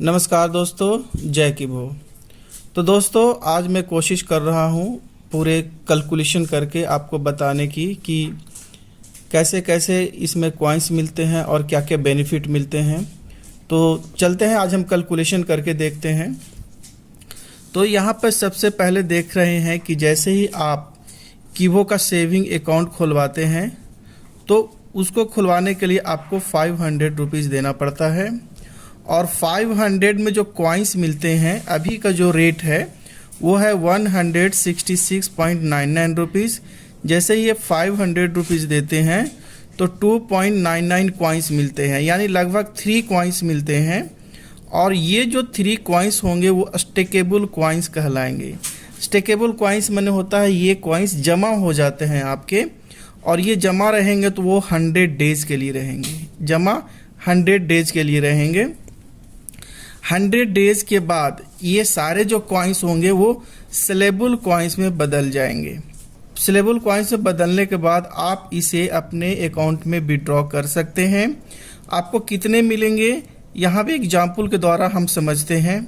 नमस्कार दोस्तों, जय की भो। तो दोस्तों, आज मैं कोशिश कर रहा हूँ पूरे कैलकुलेशन करके आपको बताने की कि कैसे कैसे इसमें कॉइन्स मिलते हैं और क्या क्या बेनिफिट मिलते हैं। तो चलते हैं, आज हम कैलकुलेशन करके देखते हैं। तो यहाँ पर सबसे पहले देख रहे हैं कि जैसे ही आप कीवो का सेविंग अकाउंट खुलवाते हैं तो उसको खुलवाने के लिए आपको 500 रुपीज़ देना पड़ता है। और 500 में जो कॉइन्स मिलते हैं, अभी का जो रेट है वो है 166.99 रुपीज़। जैसे ही ये 500 रुपीज़ देते हैं तो 2.99 कॉइन्स मिलते हैं, यानी लगभग 3 कॉइन्स मिलते हैं। और ये जो 3 कॉइन्स होंगे वो स्टेकेबल कॉइन्स कहलाएंगे। स्टेकेबल कॉइन्स माने होता है ये कॉइन्स जमा हो जाते हैं आपके, और ये जमा रहेंगे तो वो 100 डेज के लिए रहेंगे। जमा 100 डेज के लिए रहेंगे। 100 डेज के बाद ये सारे जो कॉइन्स होंगे वो सेलेबल कॉइन्स में बदल जाएंगे। सेलेबल कॉइन्स में बदलने के बाद आप इसे अपने अकाउंट में विड्रॉ कर सकते हैं। आपको कितने मिलेंगे, यहाँ भी एग्जाम्पल के द्वारा हम समझते हैं।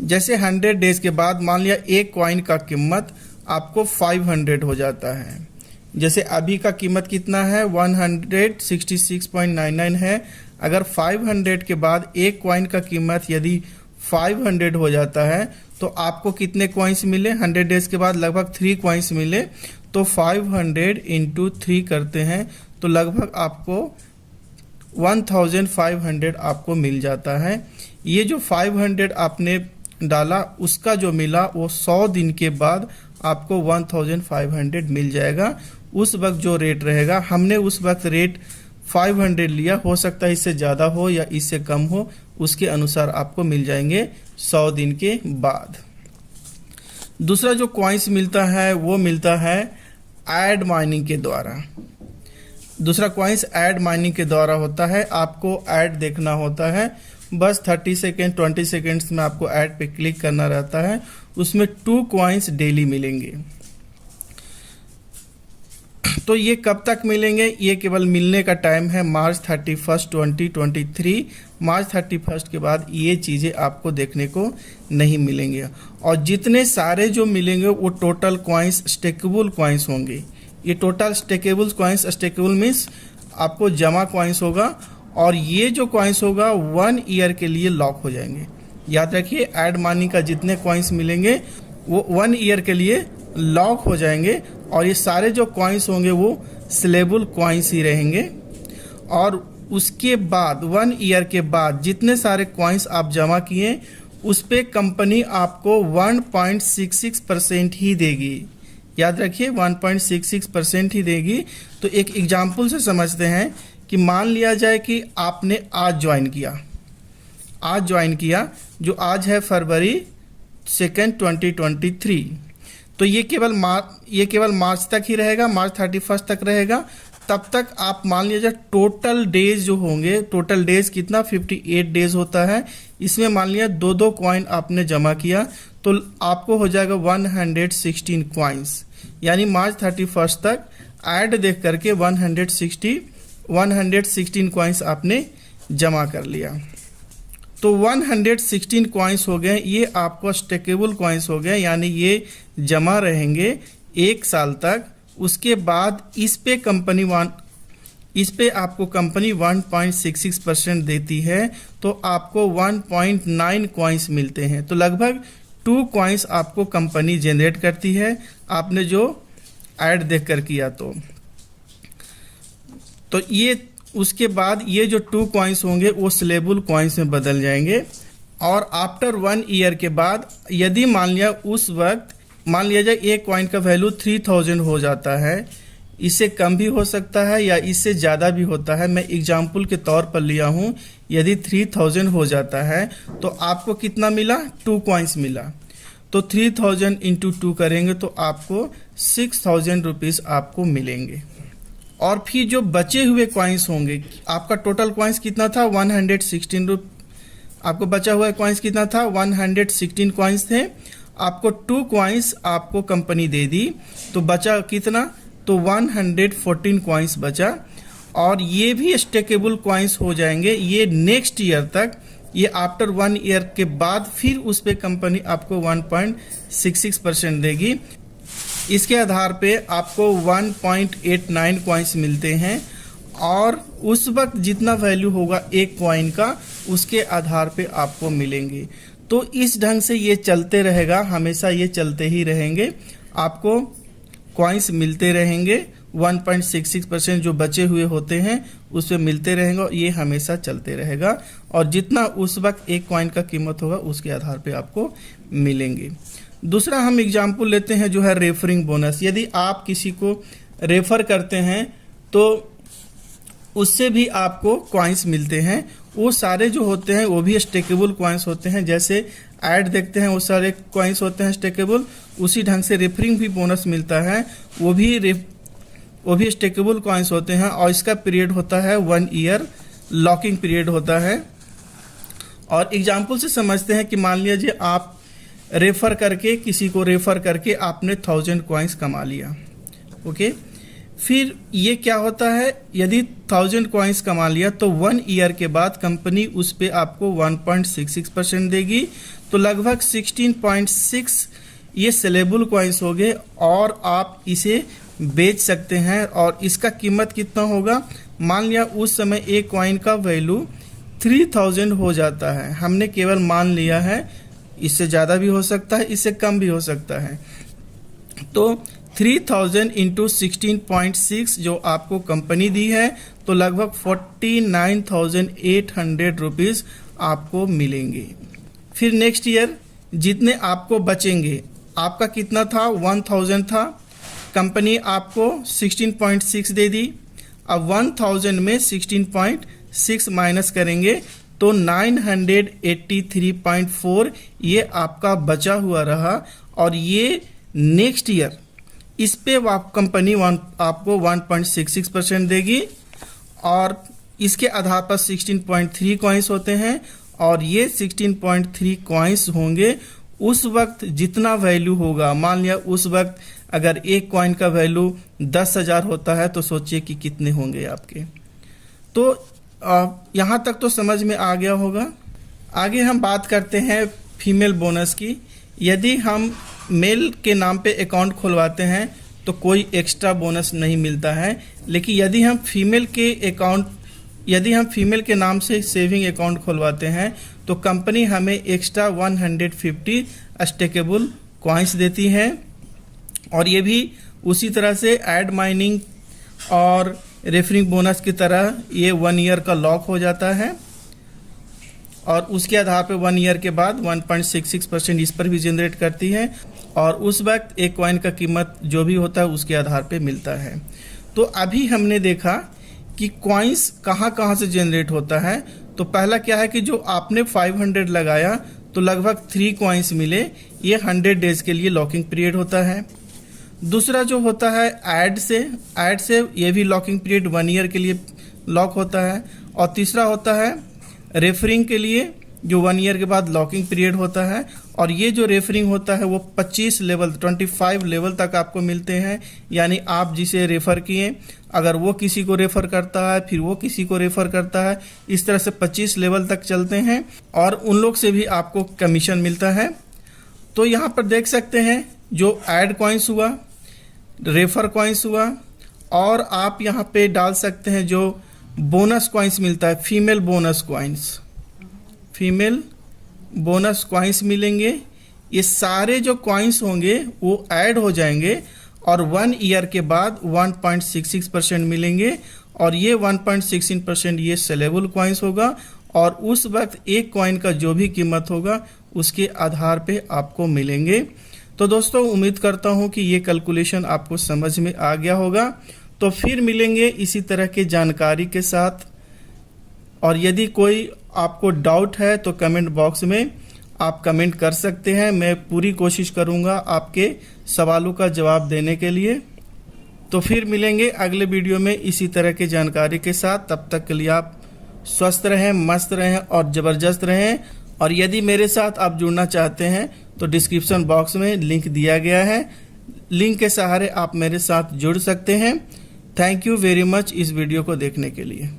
जैसे 100 डेज के बाद मान लिया एक कॉइन का कीमत आपको 500 हो जाता है। जैसे अभी का कीमत कितना है, 166.99 है। अगर 500 के बाद एक कॉइन का कीमत यदि 500 हो जाता है तो आपको कितने कॉइन्स मिले, 100 डेज के बाद लगभग 3 कॉइन्स मिले। तो 500 इंटू 3 करते हैं तो लगभग आपको 1500 आपको मिल जाता है। ये जो 500 आपने डाला उसका जो मिला वो 100 दिन के बाद आपको 1500 मिल जाएगा। उस वक्त जो रेट रहेगा, हमने उस वक्त रेट 500 लिया, हो सकता है इससे ज़्यादा हो या इससे कम हो, उसके अनुसार आपको मिल जाएंगे 100 दिन के बाद। दूसरा जो कॉइन्स मिलता है वो मिलता है ऐड माइनिंग के द्वारा। दूसरा कॉइन्स ऐड माइनिंग के द्वारा होता है। आपको ऐड देखना होता है, बस 30 सेकेंड 20 सेकेंड्स में आपको ऐड पे क्लिक करना रहता है। उसमें 2 कॉइन्स डेली मिलेंगे। तो ये कब तक मिलेंगे, ये केवल मिलने का टाइम है मार्च 31, 2023। मार्च 31 के बाद ये चीज़ें आपको देखने को नहीं मिलेंगे। और जितने सारे जो मिलेंगे वो टोटल कॉइन्स स्टेकेबल कॉइन्स होंगे। ये total stakeable coins, stakeable means आपको जमा कॉइन्स होगा, और ये जो कॉइन्स होगा 1 ईयर के लिए लॉक हो जाएंगे। याद रखिए, ऐड मनी का जितने कॉइन्स मिलेंगे वो 1 ईयर के लिए लॉक हो जाएंगे। और ये सारे जो कॉइन्स होंगे वो सेलेबल कॉइन्स ही रहेंगे। और उसके बाद 1 ईयर के बाद जितने सारे कॉइन्स आप जमा किए उस पे कंपनी आपको 1.66% ही देगी। याद रखिए, 1.66% ही देगी। तो एक एग्जाम्पल से समझते हैं कि मान लिया जाए कि आपने आज ज्वाइन किया, जो आज है फरवरी 2, 2023। तो ये केवल मार्च तक ही रहेगा, मार्च 31 तक रहेगा। तब तक आप मान लीजिए टोटल डेज जो होंगे, टोटल डेज कितना 58 डेज होता है। इसमें मान लिया 2 कॉइन आपने जमा किया तो आपको हो जाएगा 116 कॉइन्स। यानी मार्च 31 तक ऐड देख करके 116 कॉइन्स आपने जमा कर लिया। तो 116 कॉइन्स हो गए, ये आपको स्टेकेबल कॉइन्स हो गए, यानी ये जमा रहेंगे 1 साल तक। उसके बाद इस पे आपको कंपनी 1.66% देती है, तो आपको 1.9 कॉइन्स मिलते हैं। तो लगभग 2 कॉइन्स आपको कंपनी जनरेट करती है, आपने जो ऐड देख कर किया। तो ये उसके बाद ये जो 2 कॉइन्स होंगे वो सेलेबल कॉइन्स में बदल जाएंगे। और आफ्टर 1 ईयर के बाद यदि मान लिया जाए एक कॉइन का वैल्यू 3000 हो जाता है, इससे कम भी हो सकता है या इससे ज़्यादा भी होता है। मैं एग्जाम्पल के तौर पर लिया हूँ। यदि 3000 हो जाता है तो आपको कितना मिला, 2 कॉइन्स मिला। तो 3000 इंटू 2 करेंगे तो आपको 6000 रुपीज़ आपको मिलेंगे। और फिर जो बचे हुए कॉइन्स होंगे, आपका टोटल कॉइन्स कितना था, 116 आपको बचा हुआ कॉइन्स कितना था, 116 कॉइन्स थे। आपको 2 कॉइन्स आपको कंपनी दे दी, तो बचा कितना, तो 114 कॉइन्स बचा। और ये भी स्टेकेबल कॉइन्स हो जाएंगे। ये नेक्स्ट ईयर तक ये आफ्टर 1 ईयर के बाद फिर उस पे कंपनी आपको 1.66% देगी। इसके आधार पे आपको 1.89 कॉइन्स मिलते हैं और उस वक्त जितना वैल्यू होगा एक कॉइन का उसके आधार पे आपको मिलेंगे। तो इस ढंग से ये चलते रहेगा, हमेशा ये चलते ही रहेंगे, आपको कॉइन्स मिलते रहेंगे। 1.66% जो बचे हुए होते हैं उस पे मिलते रहेंगे और ये हमेशा चलते रहेगा और जितना उस वक्त एक कॉइन का कीमत होगा उसके आधार पे आपको मिलेंगे। दूसरा हम एग्जाम्पल लेते हैं जो है रेफरिंग बोनस। यदि आप किसी को रेफर करते हैं तो उससे भी आपको कॉइन्स मिलते हैं। वो सारे जो होते हैं वो भी स्टेकेबल कॉइन्स होते हैं, जैसे ऐड देखते हैं वो सारे कॉइन्स होते हैं स्टेकेबल, उसी ढंग से रेफरिंग भी बोनस मिलता है, वो भी स्टेकेबल कॉइन्स होते हैं और इसका पीरियड होता है 1 ईयर, लॉकिंग पीरियड होता है। और एग्जाम्पल से समझते हैं कि मान लीजिए आप रेफर करके किसी को रेफर करके आपने 1000 कॉइन्स कमा लिया, ओके। फिर ये क्या होता है, यदि 1000 कॉइन्स कमा लिया तो 1 ईयर के बाद कंपनी उस पे आपको 1.66% देगी। तो लगभग 16.6 ये सेलेबल कॉइन्स हो गए और आप इसे बेच सकते हैं। और इसका कीमत कितना होगा, मान लिया उस समय एक कॉइन का वैल्यू 3000 हो जाता है, हमने केवल मान लिया है, इससे ज़्यादा भी हो सकता है, इससे कम भी हो सकता है। तो 3000 इंटू 16.6 जो आपको कंपनी दी है तो लगभग 49,800 रुपीज़ आपको मिलेंगे। फिर नेक्स्ट ईयर जितने आपको बचेंगे, आपका कितना था 1000 था, कंपनी आपको 16.6 दे दी। अब 1000 में 16.6 माइनस करेंगे तो 983.4 ये आपका बचा हुआ रहा और ये नेक्स्ट ईयर इस पे कंपनी आपको 1.66% देगी और इसके आधार पर 16.3 कॉइन्स होते हैं और ये 16.3 कॉइन्स होंगे। उस वक्त जितना वैल्यू होगा, मान लिया उस वक्त अगर एक कॉइन का वैल्यू 10,000 होता है तो सोचिए कि कितने होंगे आपके। तो यहाँ तक तो समझ में आ गया होगा। आगे हम बात करते हैं फीमेल बोनस की। यदि हम मेल के नाम पे अकाउंट खुलवाते हैं तो कोई एक्स्ट्रा बोनस नहीं मिलता है, लेकिन यदि हम फीमेल के नाम से सेविंग अकाउंट खुलवाते हैं तो कंपनी हमें एक्स्ट्रा 150 स्टेकेबल कॉइन्स देती है और ये भी उसी तरह से ऐड माइनिंग और रेफरिंग बोनस की तरह ये 1 ईयर का लॉक हो जाता है और उसके आधार पर 1 ईयर के बाद 1.66% इस पर भी जनरेट करती है और उस वक्त एक कॉइन का कीमत जो भी होता है उसके आधार पे मिलता है। तो अभी हमने देखा कि कॉइन्स कहाँ से जनरेट होता है। तो पहला क्या है कि जो आपने 500 लगाया तो लगभग 3 कॉइन्स मिले, ये 100 डेज के लिए लॉकिंग पीरियड होता है। दूसरा जो होता है ऐड से ये भी लॉकिंग पीरियड 1 ईयर के लिए लॉक होता है। और तीसरा होता है रेफरिंग के लिए जो 1 ईयर के बाद लॉकिंग पीरियड होता है और ये जो रेफरिंग होता है वो 25 लेवल तक आपको मिलते हैं। यानी आप जिसे रेफ़र किए अगर वो किसी को रेफ़र करता है फिर वो किसी को रेफ़र करता है, इस तरह से 25 लेवल तक चलते हैं और उन लोग से भी आपको कमीशन मिलता है। तो यहाँ पर देख सकते हैं जो ऐड कॉइन्स हुआ, रेफर कॉइन्स हुआ और आप यहाँ पे डाल सकते हैं जो बोनस कॉइन्स मिलता है, फीमेल बोनस कॉइन्स मिलेंगे। ये सारे जो कॉइन्स होंगे वो ऐड हो जाएंगे और 1 ईयर के बाद 1.66% मिलेंगे और ये 1.16% ये सेलेबल कॉइन्स होगा और उस वक्त एक कॉइन का जो भी कीमत होगा उसके आधार पे आपको मिलेंगे। तो दोस्तों उम्मीद करता हूँ कि ये कैलकुलेशन आपको समझ में आ गया होगा। तो फिर मिलेंगे इसी तरह के जानकारी के साथ और यदि कोई आपको डाउट है तो कमेंट बॉक्स में आप कमेंट कर सकते हैं। मैं पूरी कोशिश करूंगा आपके सवालों का जवाब देने के लिए। तो फिर मिलेंगे अगले वीडियो में इसी तरह की जानकारी के साथ। तब तक के लिए आप स्वस्थ रहें, मस्त रहें और ज़बरदस्त रहें। और यदि मेरे साथ आप जुड़ना चाहते हैं तो डिस्क्रिप्शन बॉक्स में लिंक दिया गया है, लिंक के सहारे आप मेरे साथ जुड़ सकते हैं। थैंक यू वेरी मच इस वीडियो को देखने के लिए।